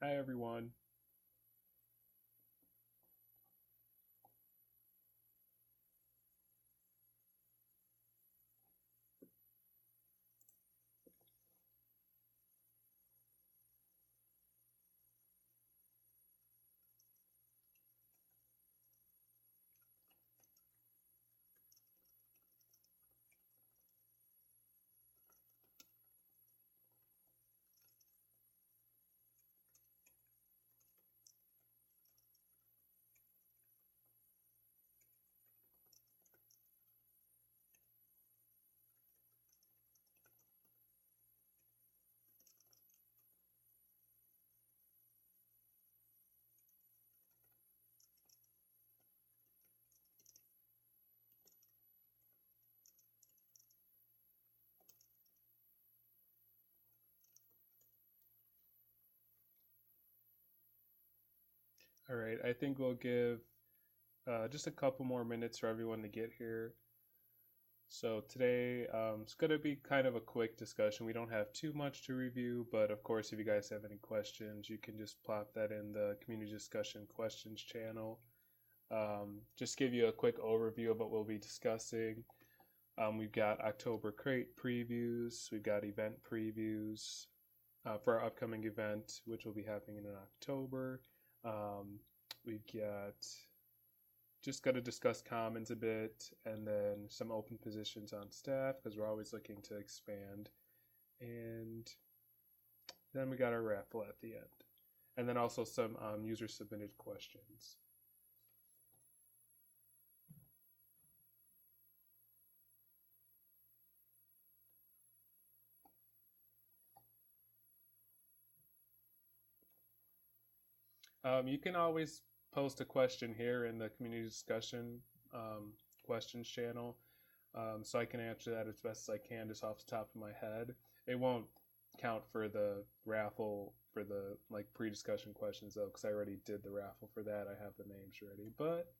Hi, everyone. All right, I think we'll give just a couple more minutes for everyone to get here. So today it's going to be kind of a quick discussion. We don't have too much to review, but of course, if you guys have any questions, you can just plop that in the community discussion questions channel. Just give you a quick overview of what we'll be discussing. We've got October crate previews, we've got event previews for our upcoming event, which will be happening in October. We've got just got to discuss commons a bit, and then some open positions on staff because we're always looking to expand. And then we got our raffle at the end, and then also some user submitted questions. You can always post a question here in the community discussion questions channel, so I can answer that as best as I can just off the top of my head. It won't count for the raffle for the like pre-discussion questions though, because I already did the raffle for that. I have the names ready, but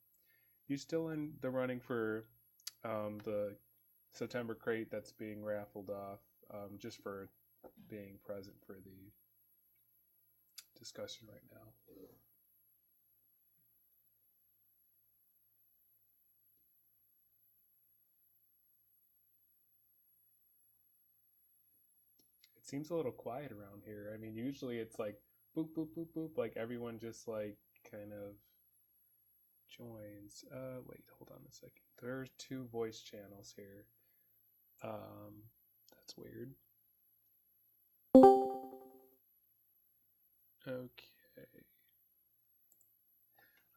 you're still in the running for the September crate that's being raffled off, just for being present for the discussion right now. It seems a little quiet around here. I mean, usually it's like boop, boop, boop, boop, like everyone just like kind of joins. Wait, hold on a second. There's two voice channels here. That's weird. Okay.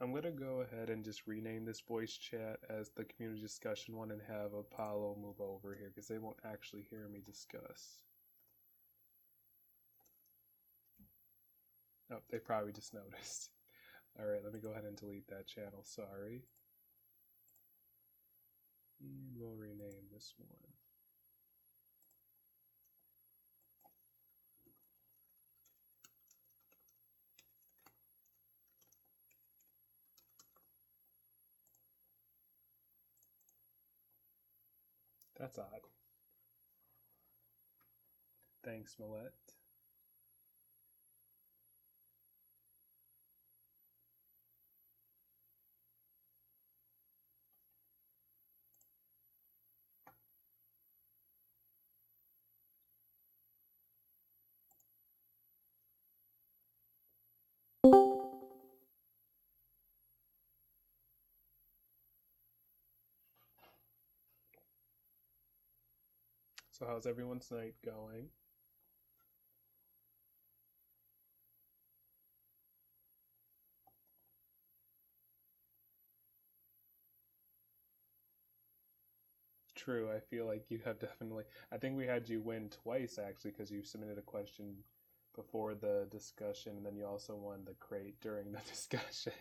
I'm gonna go ahead and just rename this voice chat as the community discussion one and have Apollo move over here because they won't actually hear me discuss. Oh, they probably just noticed. All right, let me go ahead and delete that channel. Sorry. And we'll rename this one. That's odd. Thanks, Millette. So how's everyone's night going? True, I feel like you have definitely. I think we had you win twice actually because you submitted a question before the discussion and then you also won the crate during the discussion.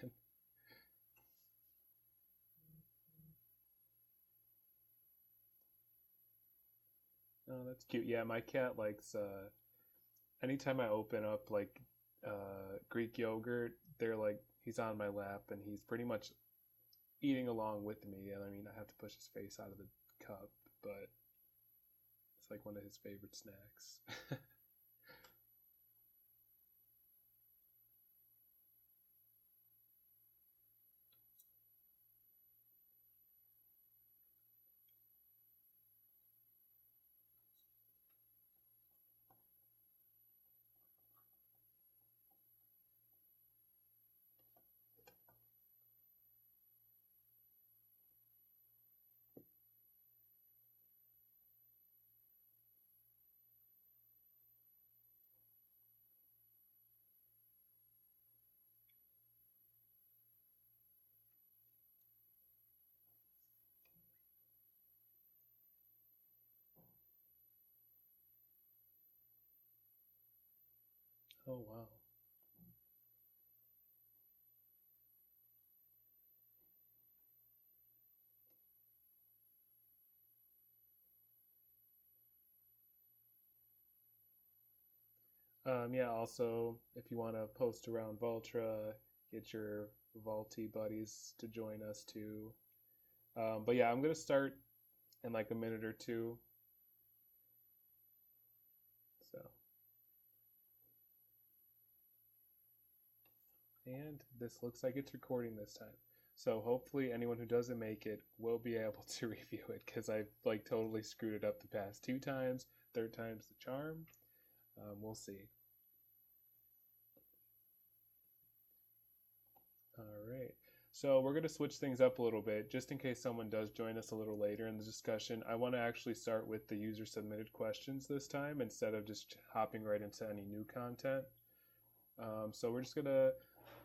Oh, that's cute. Yeah, my cat likes anytime I open up like Greek yogurt, they're like he's on my lap and he's pretty much eating along with me. And I mean, I have to push his face out of the cup, but it's like one of his favorite snacks. Oh, wow. Yeah, also, if you want to post around Voltra, get your Vaulty buddies to join us too. But yeah, I'm going to start in like a minute or two. So, and this looks like it's recording this time. So hopefully anyone who doesn't make it will be able to review it because I've like totally screwed it up the past 2 times. Third time's the charm. We'll see. All right. So we're going to switch things up a little bit just in case someone does join us a little later in the discussion. I want to actually start with the user submitted questions this time instead of just hopping right into any new content. So we're just going to,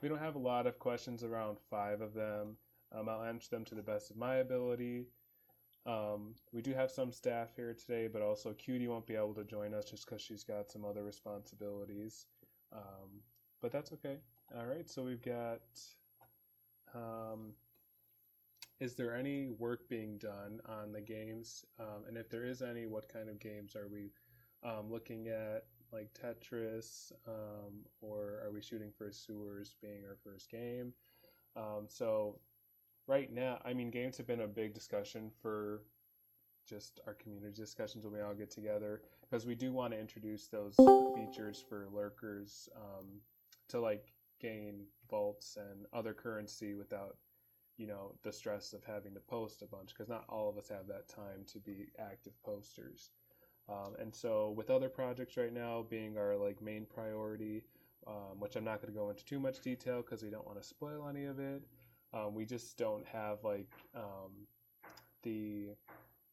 we don't have a lot of questions, around 5 of them. I'll answer them to the best of my ability. We do have some staff here today, but also Cutie won't be able to join us just because she's got some other responsibilities. But that's okay. All right, so we've got, is there any work being done on the games? And if there is any, what kind of games are we looking at, like Tetris, or are we shooting for sewers being our first game? So right now, I mean, games have been a big discussion for just our community discussions when we all get together, because we do want to introduce those features for lurkers, to like gain vaults and other currency without, you know, the stress of having to post a bunch, because not all of us have that time to be active posters. And so with other projects right now being our like main priority, which I'm not going to go into too much detail because we don't want to spoil any of it. We just don't have like the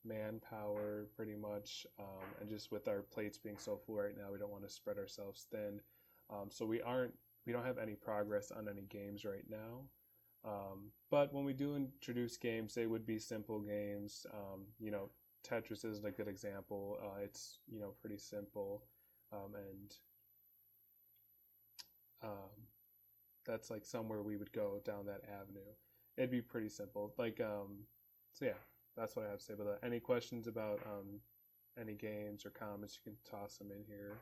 manpower pretty much, and just with our plates being so full right now, we don't want to spread ourselves thin. So we don't have any progress on any games right now. But when we do introduce games, they would be simple games. You know, Tetris is a good example. It's, you know, pretty simple, and that's like somewhere we would go down that avenue. It'd be pretty simple. Like, so yeah, that's what I have to say about that. Any questions about any games or comments? You can toss them in here.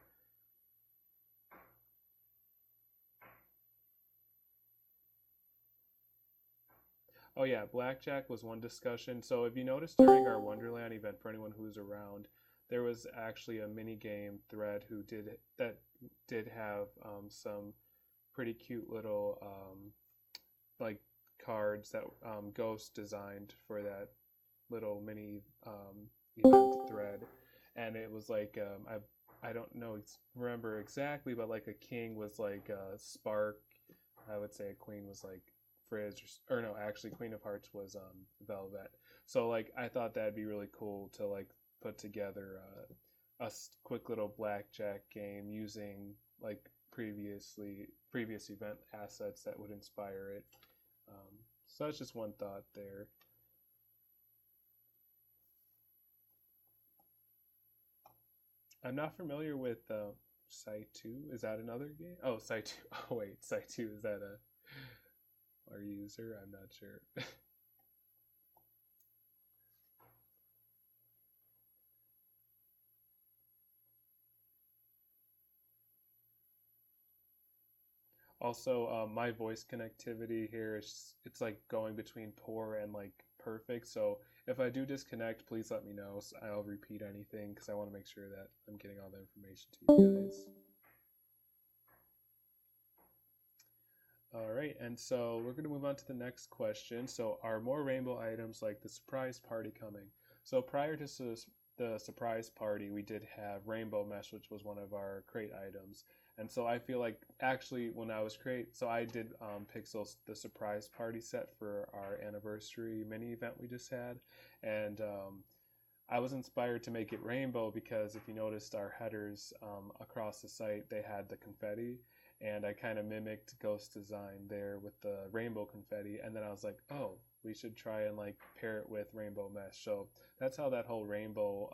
Oh yeah, blackjack was one discussion. So if you noticed during our Wonderland event, for anyone who's around, there was actually a mini game thread who did have some pretty cute little like cards that Ghost designed for that little mini event thread, and it was like, I don't know remember exactly, but like a king was like Spark. I would say a queen was like Frizz, or no, actually Queen of Hearts was Velvet. So like I thought that'd be really cool to like put together a quick little blackjack game using like previous event assets that would inspire it. So that's just one thought there. I'm not familiar with Site 2. Is that another game? Oh, Site 2. Oh, wait. Site 2. Is that our user? I'm not sure. Also, my voice connectivity here is, it's like going between poor and like perfect. So if I do disconnect, please let me know. So I'll repeat anything because I want to make sure that I'm getting all the information to you guys. All right, and so we're going to move on to the next question. So, are more rainbow items like the surprise party coming? So, prior to the surprise party, we did have rainbow mesh, which was one of our crate items. And so, I feel like actually, when I was so I did Pixel's the surprise party set for our anniversary mini event we just had, and I was inspired to make it rainbow because if you noticed our headers across the site, they had the confetti, and I kind of mimicked Ghost design there with the rainbow confetti, and then I was like, oh, we should try and like pair it with rainbow mesh. So that's how that whole rainbow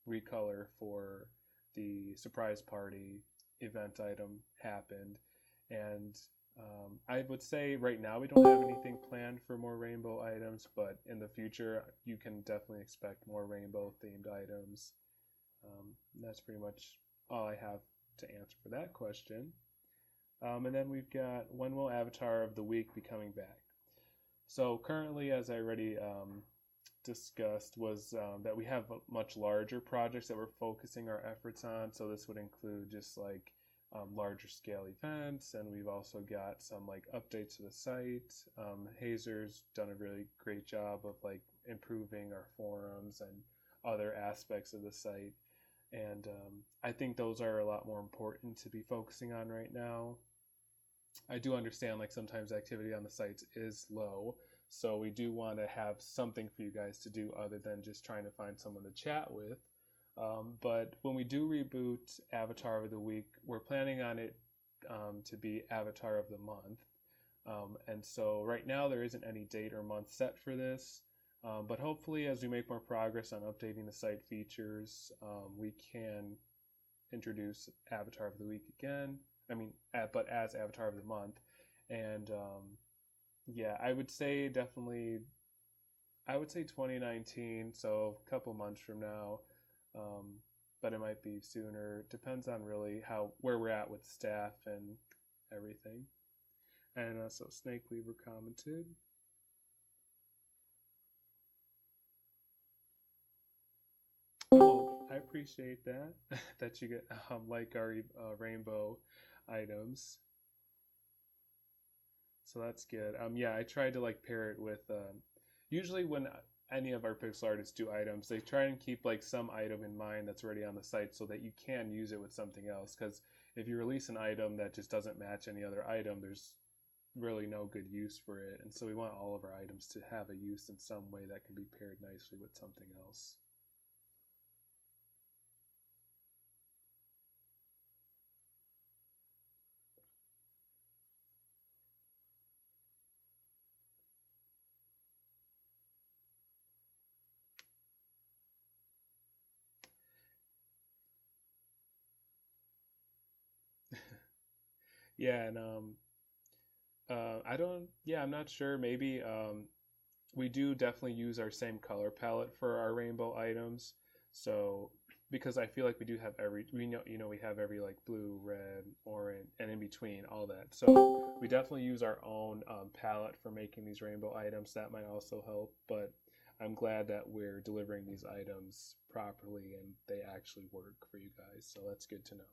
recolor for the surprise party event item happened. And I would say right now we don't have anything planned for more rainbow items, but in the future you can definitely expect more rainbow themed items. That's pretty much all I have to answer for that question. And then we've got, when will Avatar of the Week be coming back? So currently, as I already discussed, was that we have much larger projects that we're focusing our efforts on. So this would include just like larger scale events, and we've also got some like updates to the site. Hazer's done a really great job of like improving our forums and other aspects of the site. And I think those are a lot more important to be focusing on right now. I do understand like sometimes activity on the sites is low, so we do want to have something for you guys to do other than just trying to find someone to chat with. But when we do reboot Avatar of the Week, we're planning on it to be Avatar of the Month. And so right now there isn't any date or month set for this. But hopefully, as we make more progress on updating the site features, we can introduce Avatar of the Week again. I mean, but as Avatar of the Month. And yeah, I would say definitely, I would say 2019, so a couple months from now. But it might be sooner. Depends on really how where we're at with staff and everything. And so Snake Weaver commented. Oh, I appreciate that. That you get like our rainbow items. So that's good. Yeah, I tried to like pair it with. Usually, when any of our pixel artists do items, they try and keep like some item in mind that's already on the site so that you can use it with something else. Because if you release an item that just doesn't match any other item, there's really no good use for it. And so we want all of our items to have a use in some way that can be paired nicely with something else. Yeah, and I don't. Yeah, I'm not sure. Maybe we do definitely use our same color palette for our rainbow items. So because I feel like we do have every we have every like blue, red, orange, and in between all that. So we definitely use our own palette for making these rainbow items. That might also help, but I'm glad that we're delivering these items properly and they actually work for you guys. So that's good to know.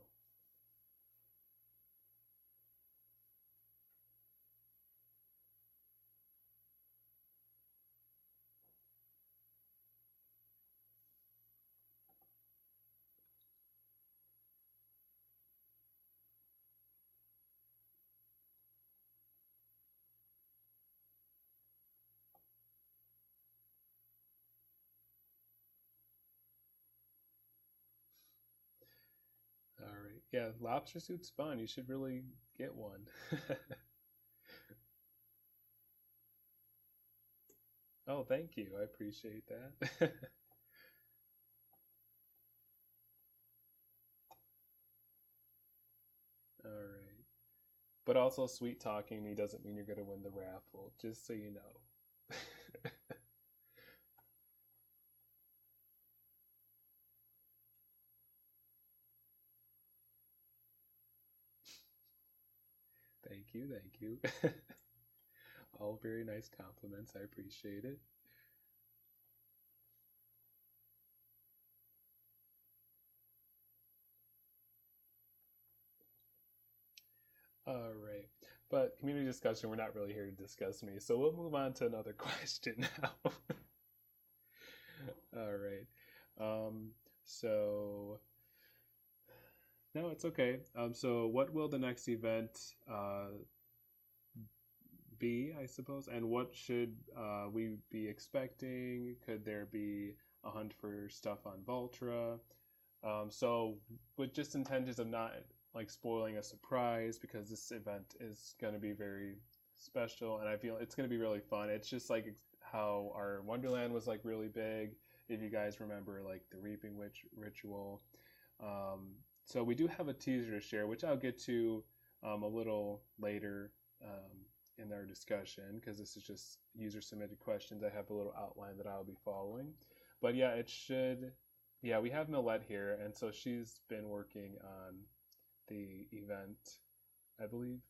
All right. Yeah, lobster suit's fun. You should really get one. Oh, thank you. I appreciate that. All right. But also, sweet talking me doesn't mean you're going to win the raffle, just so you know. Thank you. Thank you. All very nice compliments. I appreciate it. All right. But community discussion, we're not really here to discuss me. So we'll move on to another question now. All right. Um, so no, it's okay. So what will the next event be, I suppose, and what should we be expecting? Could there be a hunt for stuff on Voltra? So with just intentions of not like spoiling a surprise, because this event is going to be very special, and I feel it's going to be really fun. It's just like how our Wonderland was like really big. If you guys remember, like the Reaping Witch ritual, um, So we do have a teaser to share, which I'll get to a little later in our discussion, because this is just user submitted questions. I have a little outline that I'll be following. But yeah, it should. Yeah, we have Millette here, and so she's been working on the event, I believe,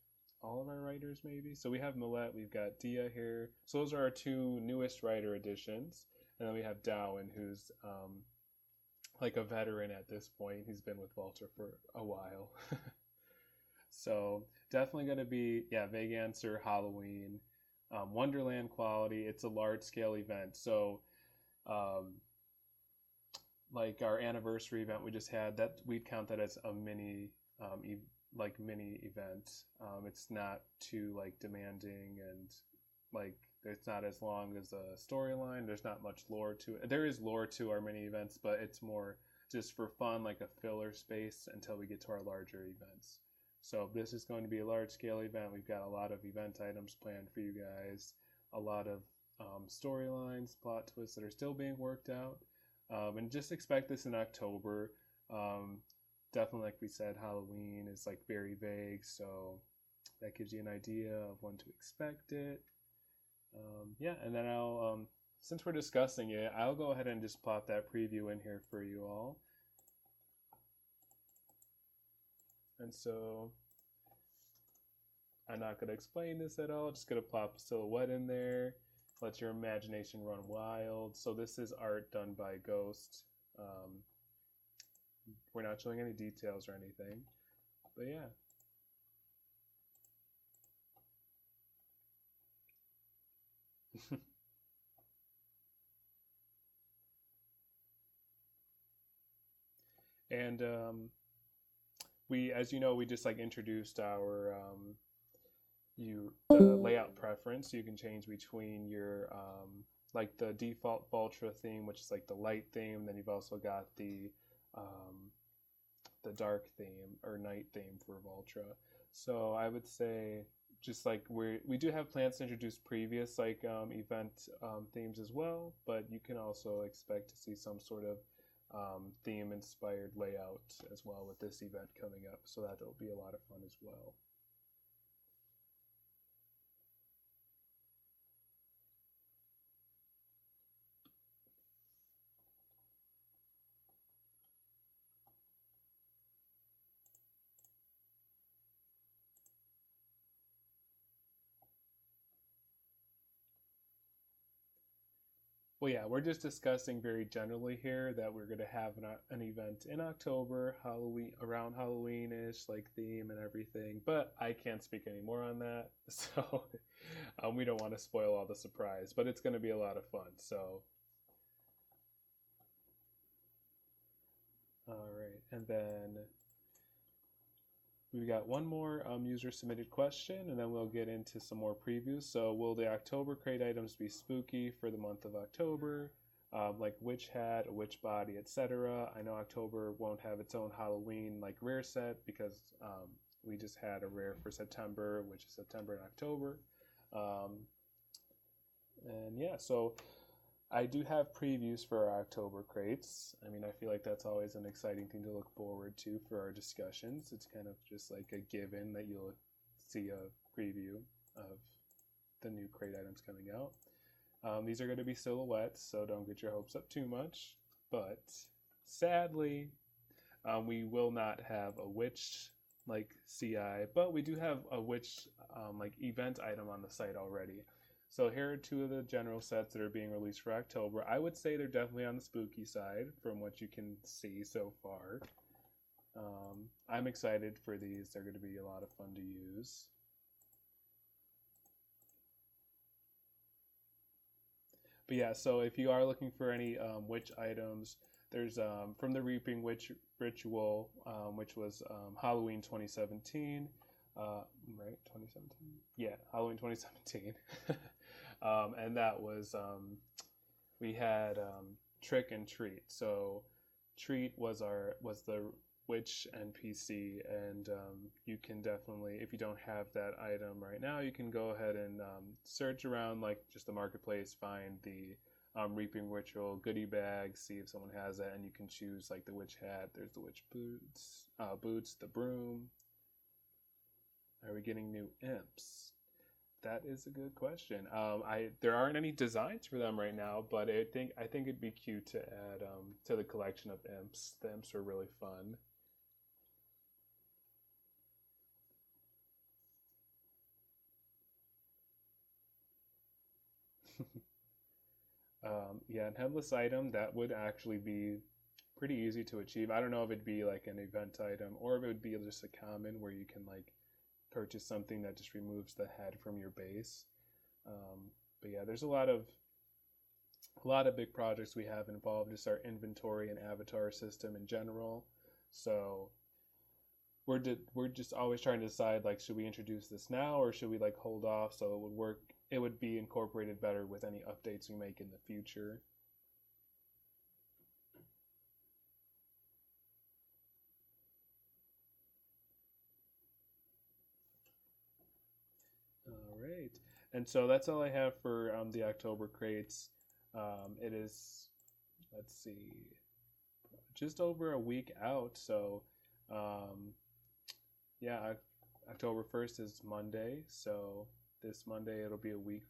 all of our writers maybe. So we have Millette, we've got Dia here. So those are our two newest writer additions. And then we have Dowen, who's like a veteran at this point. He's been with Voltra for a while. So definitely going to be, yeah, vague answer, Halloween, Wonderland quality. It's a large scale event. So like our anniversary event we just had, that we'd count that as a mini mini event. It's not too like demanding, and like it's not as long as a storyline. There's not much lore to it. There is lore to our mini events, but it's more just for fun, like a filler space until we get to our larger events. So this is going to be a large scale event. We've got a lot of event items planned for you guys, a lot of storylines, plot twists that are still being worked out. And just expect this in October. Definitely, like we said, Halloween is like very vague, so that gives you an idea of when to expect it. Yeah, and then I'll, since we're discussing it, I'll go ahead and just plop that preview in here for you all. And so I'm not going to explain this at all. Just going to plop a silhouette in there. Let your imagination run wild. So this is art done by Ghost. We're not showing any details or anything, but yeah. And we, as you know, we just like introduced our the layout preference. So you can change between your like the default Voltra theme, which is like the light theme. Then you've also got the dark theme or night theme for Voltra. So I would say just like we do have plans to introduce previous like event themes as well, but you can also expect to see some sort of theme inspired layout as well with this event coming up. So that'll be a lot of fun as well. Well, yeah, we're just discussing very generally here that we're going to have an event in October, Halloween, around Halloween-ish, like theme and everything. But I can't speak any more on that, so we don't want to spoil all the surprise. But it's going to be a lot of fun. So, all right, and then we got one more user submitted question, and then we'll get into some more previews. So will the October crate items be spooky for the month of October? Like which hat, which body, etc. I know October won't have its own Halloween like rare set because we just had a rare for September, which is September and October. And yeah, so I do have previews for our October crates. I mean, I feel like that's always an exciting thing to look forward to for our discussions. It's kind of just like a given that you'll see a preview of the new crate items coming out. These are going to be silhouettes, so don't get your hopes up too much. But sadly, we will not have a witch like CI, but we do have a witch like event item on the site already. So here are two of the general sets that are being released for October. I would say they're definitely on the spooky side from what you can see so far. I'm excited for these. They're going to be a lot of fun to use. But yeah, so if you are looking for any witch items, there's from the Reaping Witch Ritual, which was Halloween 2017. Right, 2017? Yeah, Halloween 2017. And that was, we had Trick and Treat. So Treat was the witch NPC, and you can definitely, if you don't have that item right now, you can go ahead and search around like just the marketplace, find the reaping ritual goodie bag. See if someone has that, and you can choose like the witch hat. There's the witch boots, the broom. Are we getting new imps? That is a good question. There aren't any designs for them right now, but I think it'd be cute to add to the collection of imps. The imps are really fun. Yeah, an headless item that would actually be pretty easy to achieve. I don't know if it'd be like an event item or if it would be just a common where you can like purchase something that just removes the head from your base. But yeah, there's a lot of big projects we have involved, just our inventory and avatar system in general. So we're just always trying to decide like should we introduce this now or should we like hold off so it would be incorporated better with any updates we make in the future. All right. And so that's all I have for the October crates. It is, let's see, just over a week out. So, um, yeah, October 1st is Monday. So this Monday it'll be a week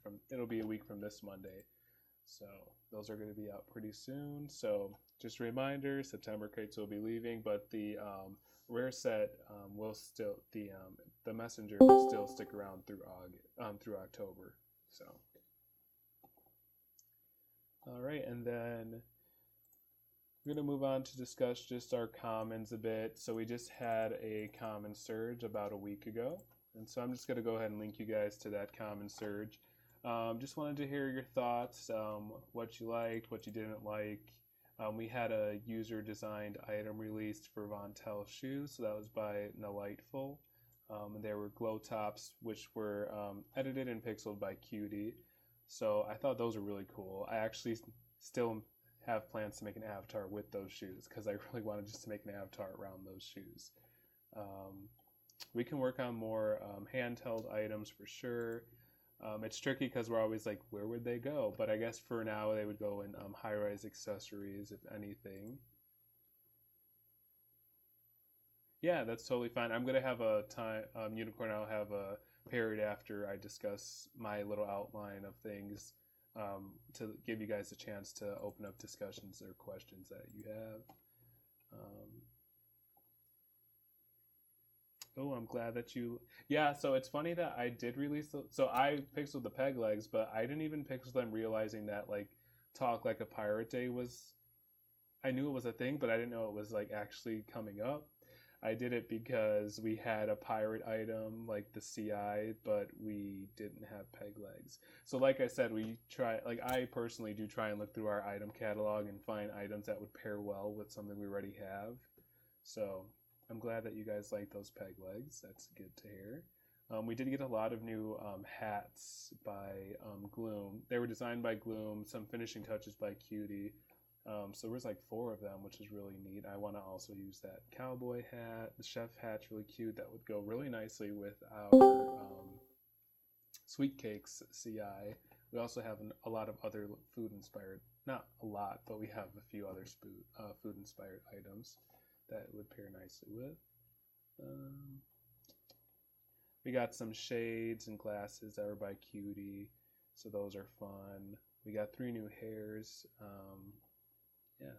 from this Monday. So those are going to be out pretty soon. So just a reminder, September crates will be leaving, but the rare set will still the messenger will still stick around through through October. So all right, and then we're going to move on to discuss just our commons a bit. So we just had a common surge about a week ago, and so I'm just going to go ahead and link you guys to that common surge. Just wanted to hear your thoughts, what you liked, what you didn't like. We had a user-designed item released for Von Tell shoes, so that was by Delightful. There were glow tops, which were edited and pixeled by Cutie. So I thought those were really cool. I actually still have plans to make an avatar with those shoes because I really wanted just to make an avatar around those shoes. We can work on more handheld items for sure. It's tricky because we're always like, where would they go? But I guess for now they would go in high-rise accessories, if anything. Yeah, that's totally fine. I'm gonna have a time unicorn. I'll have a period after I discuss my little outline of things to give you guys a chance to open up discussions or questions that you have. Um, oh, I'm glad that you. Yeah, so it's funny that I did release so I pixeled the peg legs, but I didn't even pixel them, realizing that like Talk Like a Pirate Day was. I knew it was a thing, but I didn't know it was like actually coming up. I did it because we had a pirate item like the CI, but we didn't have peg legs. So like I said, I personally do try and look through our item catalog and find items that would pair well with something we already have. So I'm glad that you guys like those peg legs. That's good to hear. We did get a lot of new hats by Gloom. They were designed by Gloom, some finishing touches by Cutie. So there's like 4 of them, which is really neat. I want to also use that cowboy hat. The chef hat's really cute. That would go really nicely with our sweet cakes CI. We also have a lot of other food inspired, not a lot, but we have a few other food inspired items that would pair nicely with. Um, we got some shades and glasses that were by Cutie, so those are fun. We got 3 new hairs. Yeah.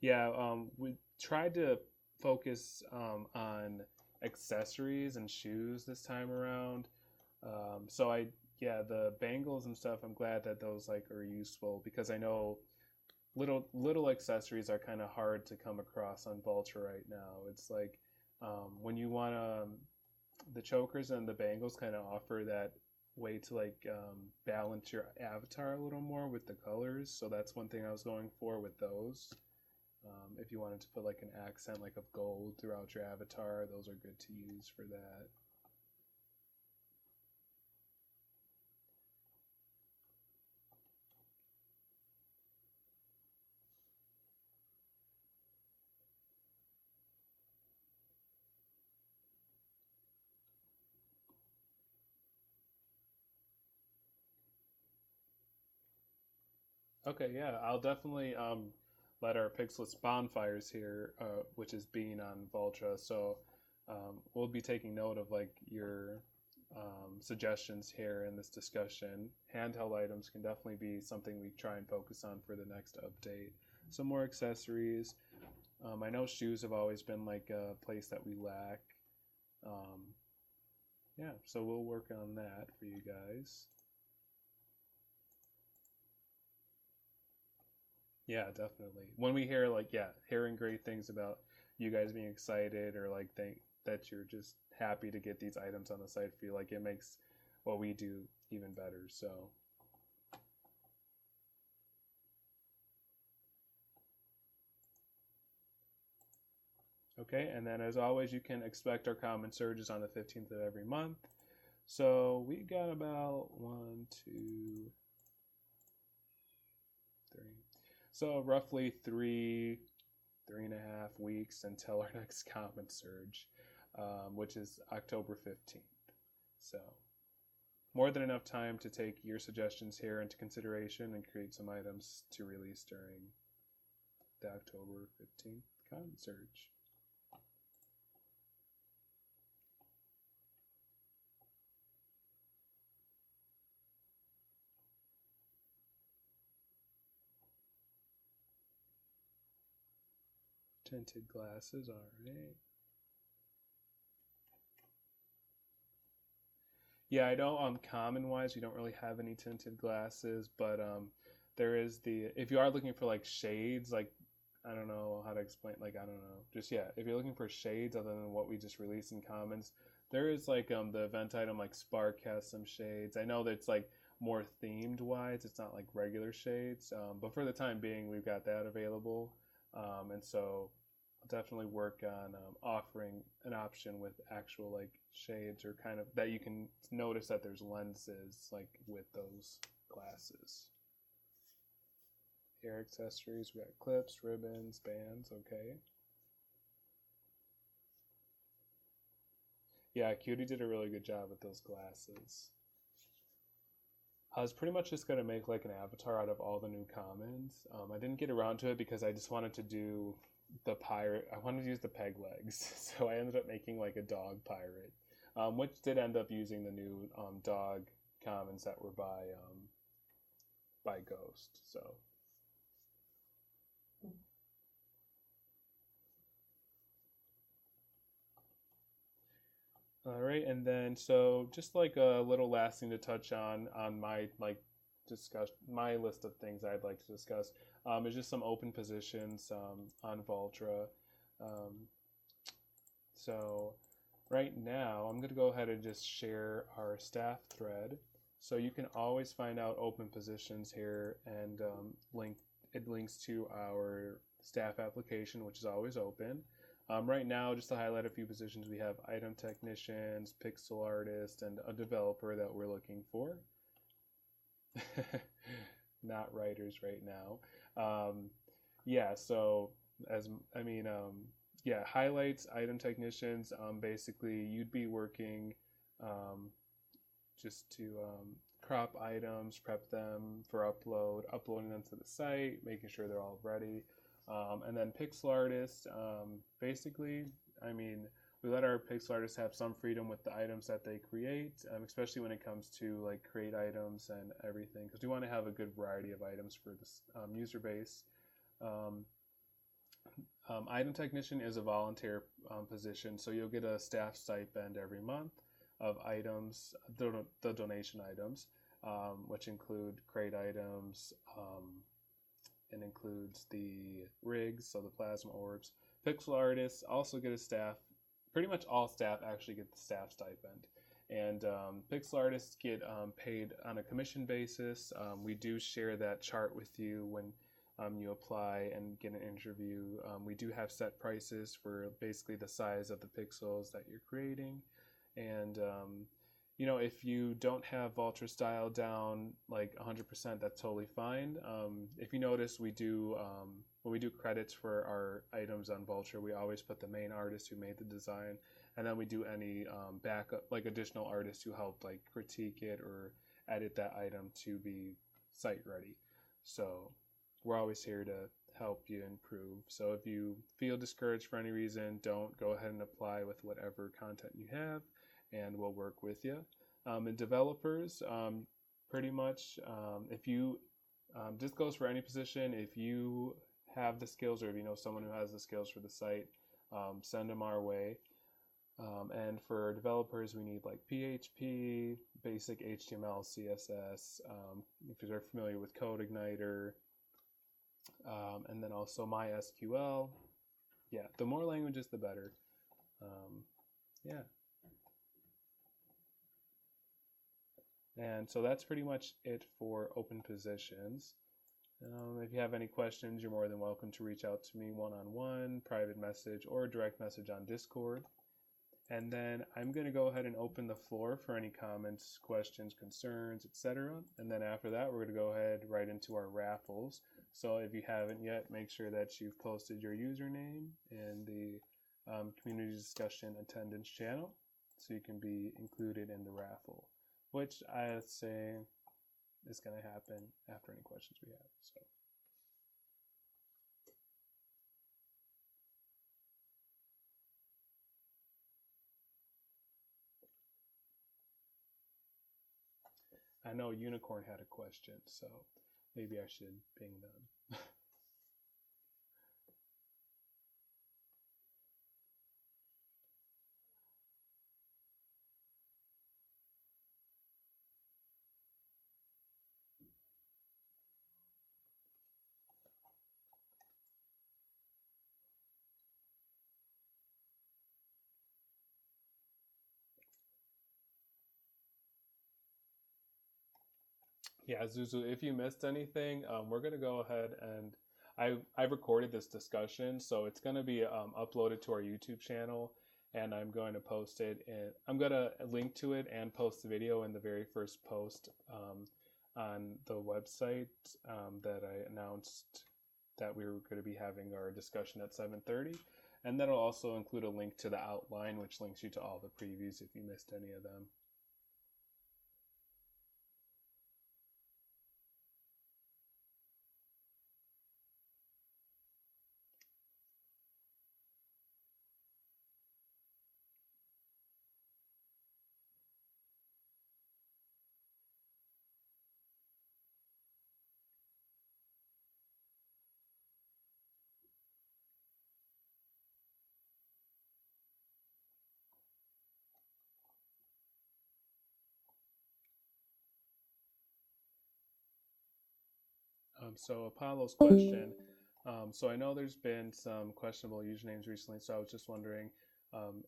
Yeah, we tried to focus on accessories and shoes this time around. Yeah, the bangles and stuff, I'm glad that those like are useful because I know little accessories are kind of hard to come across on Voltra right now. It's like when you want to, the chokers and the bangles kind of offer that way to like balance your avatar a little more with the colors. So that's one thing I was going for with those. If you wanted to put like an accent like of gold throughout your avatar, those are good to use for that. Okay, yeah, I'll definitely let our Pixelist bonfires here, which is being on Voltra. So we'll be taking note of like your suggestions here in this discussion. Handheld items can definitely be something we try and focus on for the next update. Some more accessories. I know shoes have always been like a place that we lack. Um, yeah, so we'll work on that for you guys. Yeah, definitely. When we hear like, yeah, hearing great things about you guys being excited or like think that you're just happy to get these items on the site, feel like it makes what we do even better. So, okay, and then as always, you can expect our common surges on the 15th of every month. So we got about one, two, three. So roughly 3.5 weeks until our next common surge, which is October 15th. So more than enough time to take your suggestions here into consideration and create some items to release during the October 15th common surge. Tinted glasses, all right. Yeah, I know common wise we don't really have any tinted glasses, but there is the if you are looking for like shades, like I don't know how to explain like I don't know. Just yeah, if you're looking for shades other than what we just released in commons, there is like the event item like Spark has some shades. I know that it's like more themed wise, it's not like regular shades. But for the time being we've got that available. And so I'll definitely work on offering an option with actual like shades or kind of that you can notice that there's lenses like with those glasses. Hair accessories, we got clips, ribbons, bands. Okay. Yeah, Cutie did a really good job with those glasses. I was pretty much just gonna make like an avatar out of all the new commons. I didn't get around to it because I just wanted to do the pirate. I wanted to use the peg legs, so I ended up making like a dog pirate, which did end up using the new dog commons that were by Ghost. So all right, and then so just like a little last thing to touch on my like discuss my list of things I'd like to discuss is just some open positions on Voltra. Um, so right now I'm going to go ahead and just share our staff thread. So you can always find out open positions here and it links to our staff application, which is always open. Right now, just to highlight a few positions, we have item technicians, pixel artist, and a developer that we're looking for. Not writers right now. Yeah, so as I mean, yeah, highlights, item technicians. Basically, you'd be working um, just to crop items, prep them for upload, uploading them to the site, making sure they're all ready. And then pixel artists, basically, I mean, we let our pixel artists have some freedom with the items that they create, especially when it comes to like create items and everything, because we want to have a good variety of items for this user base. Um, Item technician is a volunteer position, so you'll get a staff stipend every month of items, the donation items, which include crate items. It includes the rigs, so the plasma orbs. Pixel artists also get a staff. Pretty much all staff actually get the staff stipend. And pixel artists get paid on a commission basis. We do share that chart with you when you apply and get an interview. We do have set prices for basically the size of the pixels that you're creating. And if you don't have Voltra style down like 100%, that's totally fine. If you notice, we do when we do credits for our items on Voltra, we always put the main artist who made the design, and then we do any backup, like additional artists who helped like critique it or edit that item to be site ready. So we're always here to help you improve. So if you feel discouraged for any reason, don't go ahead and apply with whatever content you have, and we'll work with you. And developers, pretty much, if you, this goes for any position, if you have the skills or if you know someone who has the skills for the site, send them our way. And for developers, we need like PHP, basic HTML, CSS, if you're familiar with CodeIgniter, and then also MySQL. Yeah, the more languages, the better. Yeah. And so that's pretty much it for open positions. If you have any questions, you're more than welcome to reach out to me one-on-one, private message, or direct message on Discord. And then I'm going to go ahead and open the floor for any comments, questions, concerns, etc. And then after that, we're going to go ahead right into our raffles. So if you haven't yet, make sure that you've posted your username in the community discussion attendance channel so you can be included in the raffle, which I say is going to happen after any questions we have. So. I know Unicorn had a question, so maybe I should ping them. Yeah, Zuzu, if you missed anything, we're going to go ahead and I recorded this discussion, so it's going to be uploaded to our YouTube channel, and I'm going to post it. I'm going to link to it and post the video in the very first post on the website that I announced that we were going to be having our discussion at 7:30. And that'll also include a link to the outline, which links you to all the previews if you missed any of them. So Apollo's question. So I know there's been some questionable usernames recently, so I was just wondering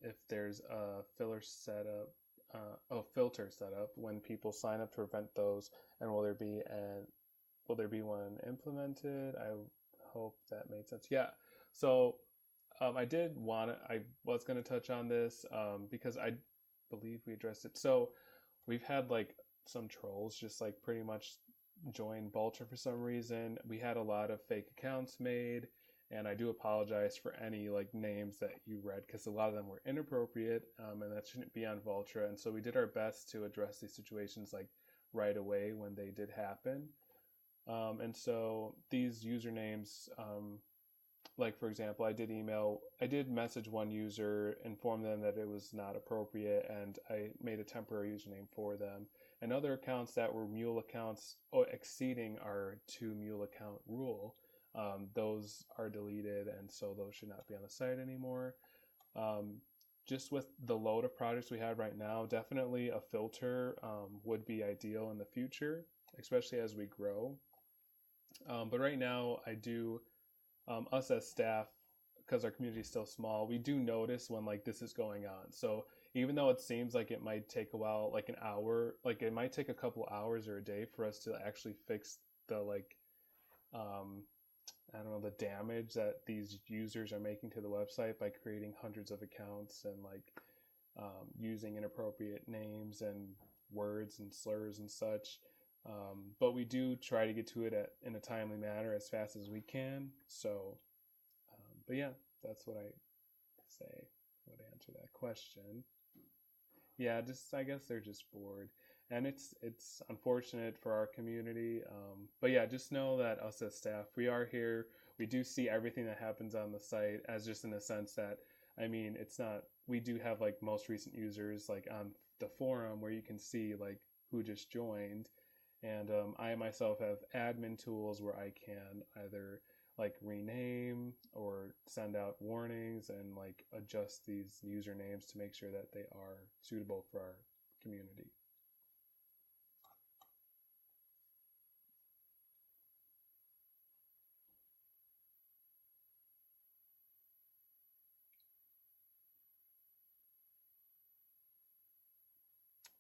if there's a filter set up when people sign up to prevent those, and will there be one implemented? I hope that made sense. Yeah. So I was going to touch on this because I believe we addressed it. So we've had like some trolls just like pretty much join Voltra for some reason. We had a lot of fake accounts made, and I do apologize for any like names that you read because a lot of them were inappropriate, and that shouldn't be on Voltra. And so we did our best to address these situations like right away when they did happen. And so these usernames, like for example, I did message one user, inform them that it was not appropriate, and I made a temporary username for them. And other accounts that were mule accounts exceeding our 2 mule account rule, those are deleted, and so those should not be on the site anymore. Just with the load of projects we have right now, definitely a filter would be ideal in the future, especially as we grow. But right now, us as staff, because our community is still small, we do notice when like this is going on. So even though it seems like it might take a while, like an hour, like it might take a couple hours or a day for us to actually fix the like, I don't know, the damage that these users are making to the website by creating hundreds of accounts and like using inappropriate names and words and slurs and such. But we do try to get to it in a timely manner as fast as we can. So, but yeah, that's what I say. Would answer that question. Yeah, just I guess they're just bored. and it's unfortunate for our community. But yeah, just know that us as staff, we are here. We do see everything that happens on the site, as just in the sense that, I mean, it's not. We do have like most recent users like on the forum where you can see like who just joined, and I myself have admin tools where I can either like rename or send out warnings and like adjust these usernames to make sure that they are suitable for our community.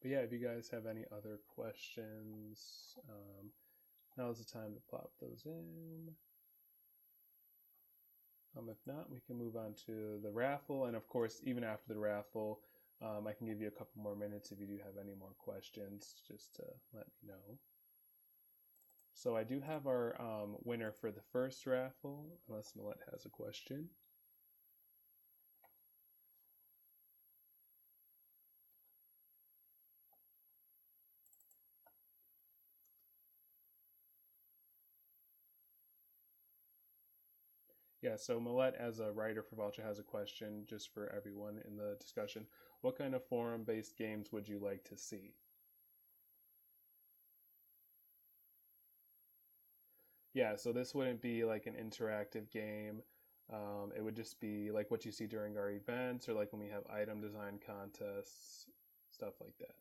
But yeah, if you guys have any other questions, now's the time to plop those in. If not, we can move on to the raffle. And of course, even after the raffle, I can give you a couple more minutes if you do have any more questions, just to let me know. So I do have our winner for the first raffle, unless Millette has a question. Yeah, so Millette, as a writer for Voltra, has a question just for everyone in the discussion. What kind of forum-based games would you like to see? Yeah, so this wouldn't be like an interactive game. It would just be like what you see during our events or like when we have item design contests, stuff like that.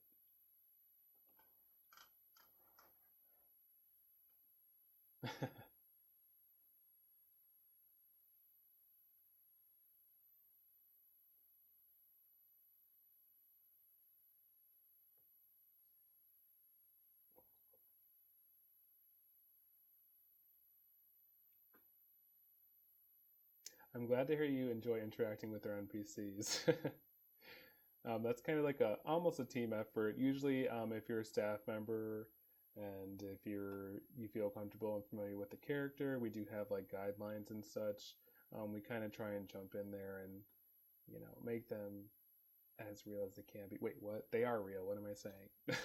I'm glad to hear you enjoy interacting with our NPCs. That's kind of like a almost a team effort. Usually, if you're a staff member and if you feel comfortable and familiar with the character, we do have like guidelines and such. We kind of try and jump in there and make them as real as they can be. Wait, what? They are real. What am I saying?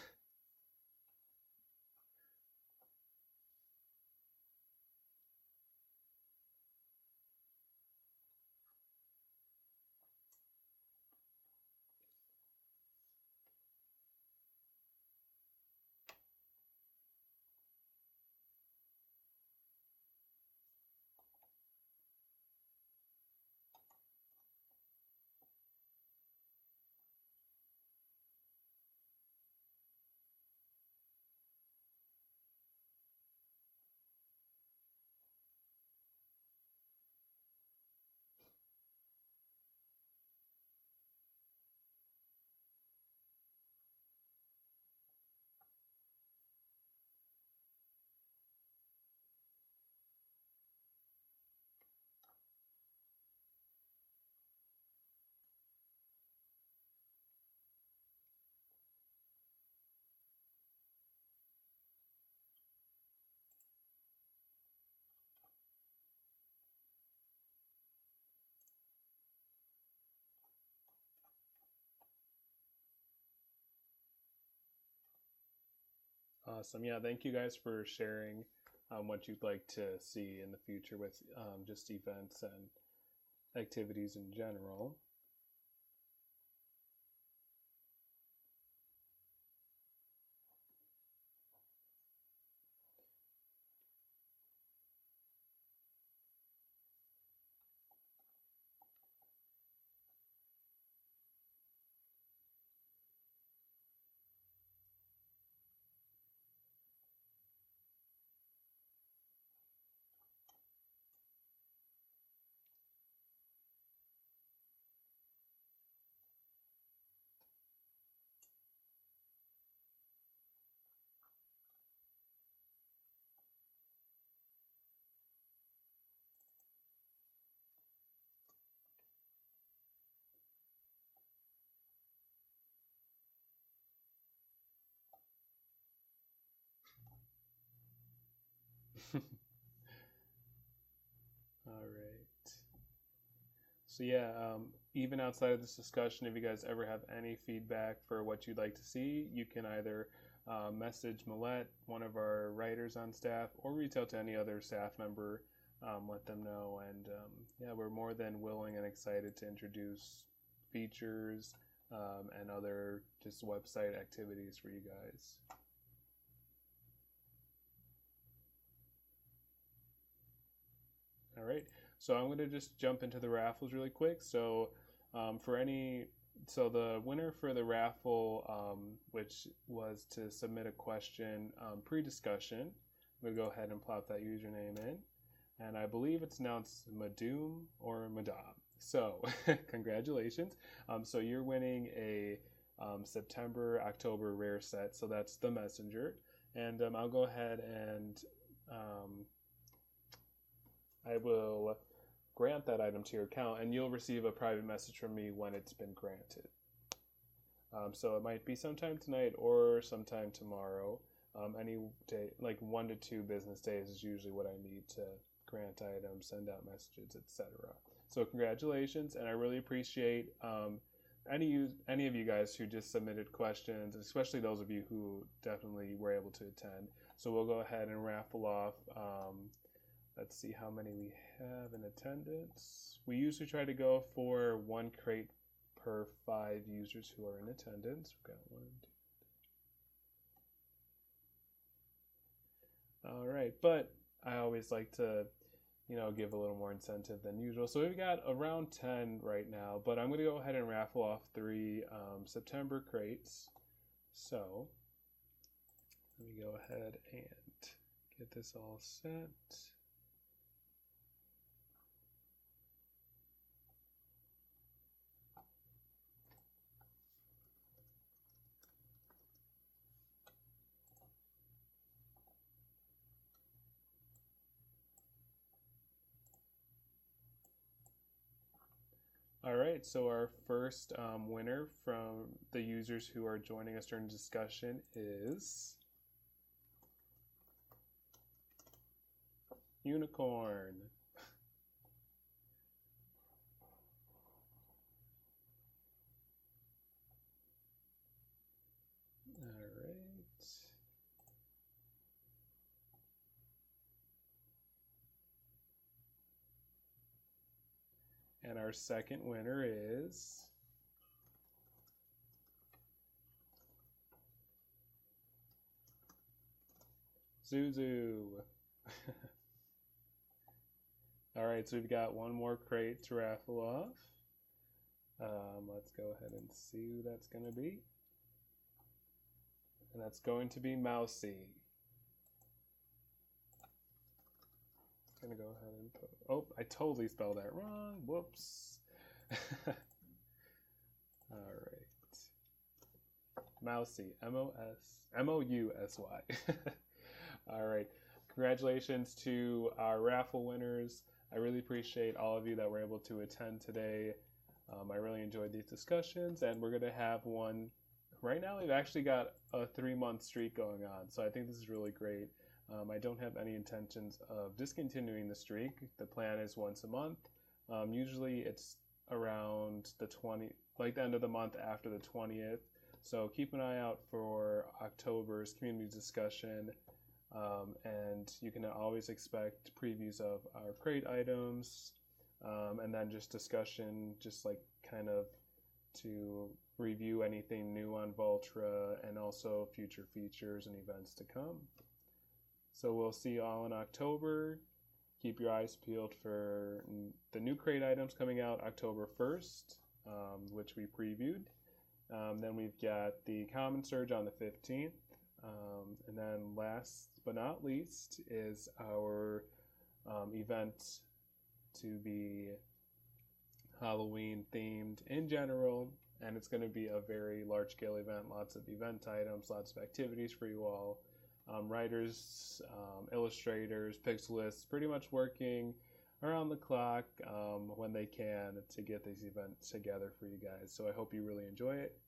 Awesome. Yeah, thank you guys for sharing what you'd like to see in the future with just events and activities in general. All right. So yeah, even outside of this discussion, if you guys ever have any feedback for what you'd like to see, you can either message Millette, one of our writers on staff, or reach out to any other staff member. Let them know. And yeah, we're more than willing and excited to introduce features and other just website activities for you guys. All right, so I'm going to just jump into the raffles really quick. So the winner for the raffle, which was to submit a question pre-discussion, I'm going to go ahead and plop that username in. And I believe it's announced Madoom or Madam. So congratulations. So you're winning a September, October rare set. So that's the Messenger. And I'll go ahead and I will grant that item to your account, and you'll receive a private message from me when it's been granted. So it might be sometime tonight or sometime tomorrow. Any day, like 1 to 2 business days is usually what I need to grant items, send out messages, etc. So congratulations, and I really appreciate any of you guys who just submitted questions, especially those of you who definitely were able to attend. So we'll go ahead and raffle off. Let's see how many we have in attendance. We usually try to go for 1 crate per 5 users who are in attendance. We've got 1, 2. All right, but I always like to, give a little more incentive than usual. So we've got around 10 right now, but I'm going to go ahead and raffle off 3 September crates. So let me go ahead and get this all set. All right, so our first winner from the users who are joining us during discussion is Unicorn. All right. And our second winner is Zuzu. All right, so we've got 1 more crate to raffle off. Let's go ahead and see who that's going to be. And that's going to be Mousy. Gonna go ahead and put, oh, I totally spelled that wrong. Whoops. All right. Mousy, Mousy. All right. Congratulations to our raffle winners. I really appreciate all of you that were able to attend today. I really enjoyed these discussions, and we're gonna have one. Right now, we've actually got a 3-month streak going on, so I think this is really great. I don't have any intentions of discontinuing the streak. The plan is once a month. Usually it's around the the end of the month after the 20th. So keep an eye out for October's community discussion. And you can always expect previews of our crate items, and then just discussion, just like kind of to review anything new on Voltra and also future features and events to come. So we'll see you all in October. Keep your eyes peeled for the new crate items coming out October 1st, which we previewed. Then we've got the Common Surge on the 15th. And then last but not least is our event to be Halloween themed in general. And it's going to be a very large scale event, lots of event items, lots of activities for you all. Writers, illustrators, pixelists, pretty much working around the clock when they can to get these events together for you guys. So I hope you really enjoy it.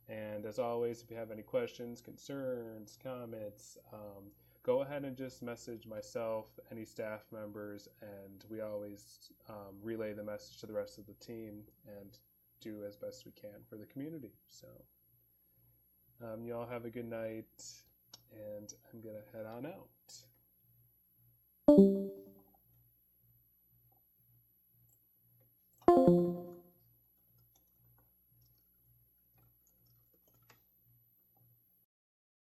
And as always, if you have any questions, concerns, comments, go ahead and just message myself, any staff members, and we always relay the message to the rest of the team and do as best we can for the community. So you all have a good night. and I'm gonna head on out.